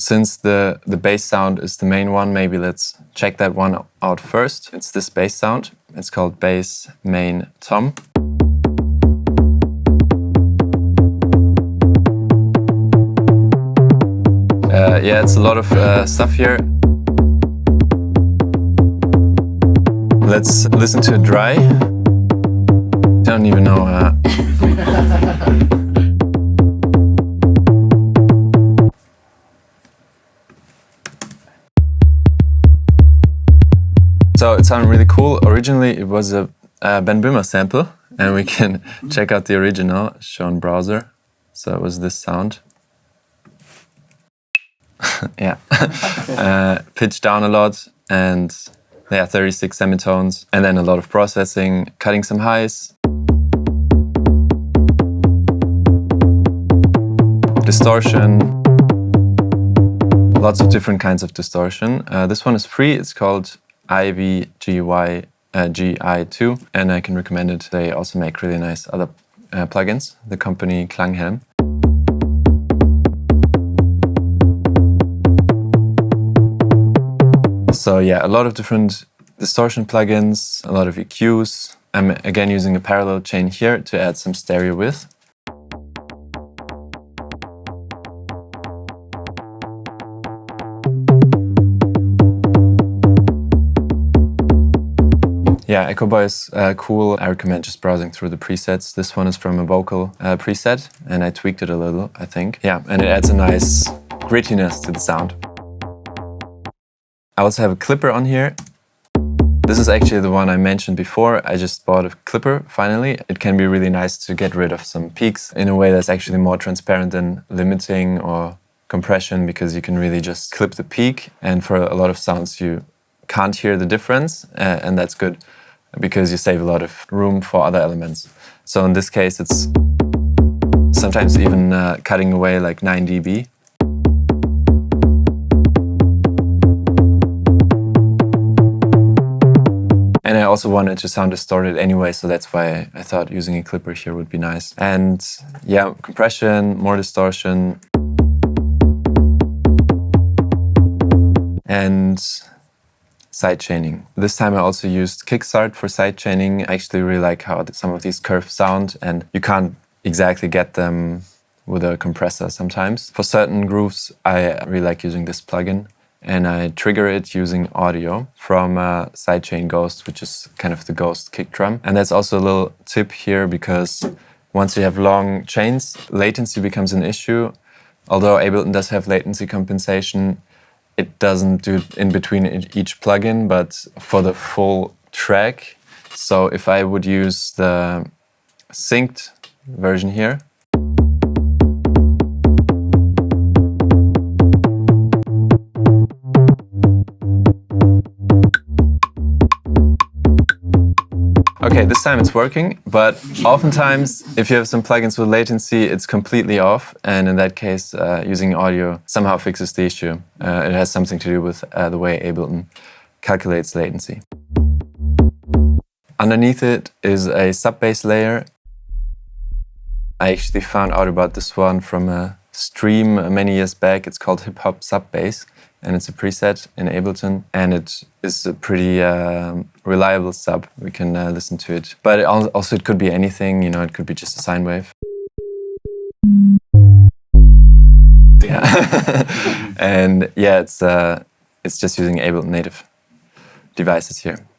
since the bass sound is the main one, maybe let's check that one out first. It's this bass sound. It's called bass main tom. Yeah, it's a lot of stuff here. Let's listen to it dry. Don't even know. So it sounded really cool. Originally it was a Ben Böhmer sample, and we can check out the original shown browser. So it was this sound. Yeah. Pitched down a lot, and yeah, 36 semitones, and then a lot of processing, cutting some highs. Distortion. Lots of different kinds of distortion. This one is free. It's called IVGI2, and I can recommend it. They also make really nice other plugins, the company Klanghelm. So yeah, a lot of different distortion plugins, a lot of EQs. I'm again using a parallel chain here to add some stereo width. Yeah, Echo Boy is cool. I recommend just browsing through the presets. This one is from a vocal preset, and I tweaked it a little, I think. Yeah, and it adds a nice grittiness to the sound. I also have a clipper on here. This is actually the one I mentioned before. I just bought a clipper, finally. It can be really nice to get rid of some peaks in a way that's actually more transparent than limiting or compression, because you can really just clip the peak, and for a lot of sounds you can't hear the difference, and that's good because you save a lot of room for other elements. So in this case it's sometimes even cutting away like 9 dB. And I also wanted to sound distorted anyway, so that's why I thought using a clipper here would be nice. And yeah, compression, more distortion. And sidechaining. This time I also used Kickstart for sidechaining. I actually really like how some of these curves sound, and you can't exactly get them with a compressor sometimes. For certain grooves, I really like using this plugin, and I trigger it using audio from Sidechain Ghost, which is kind of the Ghost kick drum. And that's also a little tip here, because once you have long chains, latency becomes an issue. Although Ableton does have latency compensation, it doesn't do it in between each plugin, but for the full track. So if I would use the synced version here, okay, this time it's working, but oftentimes if you have some plugins with latency, it's completely off, and in that case, using audio somehow fixes the issue. It has something to do with the way Ableton calculates latency. Underneath it is a sub-bass layer. I actually found out about this one from a stream many years back. It's called Hip Hop Sub-Bass, and it's a preset in Ableton, and it is a pretty reliable sub. We can listen to it. But also it could be anything, you know, it could be just a sine wave. Yeah. And yeah, it's just using Ableton native devices here.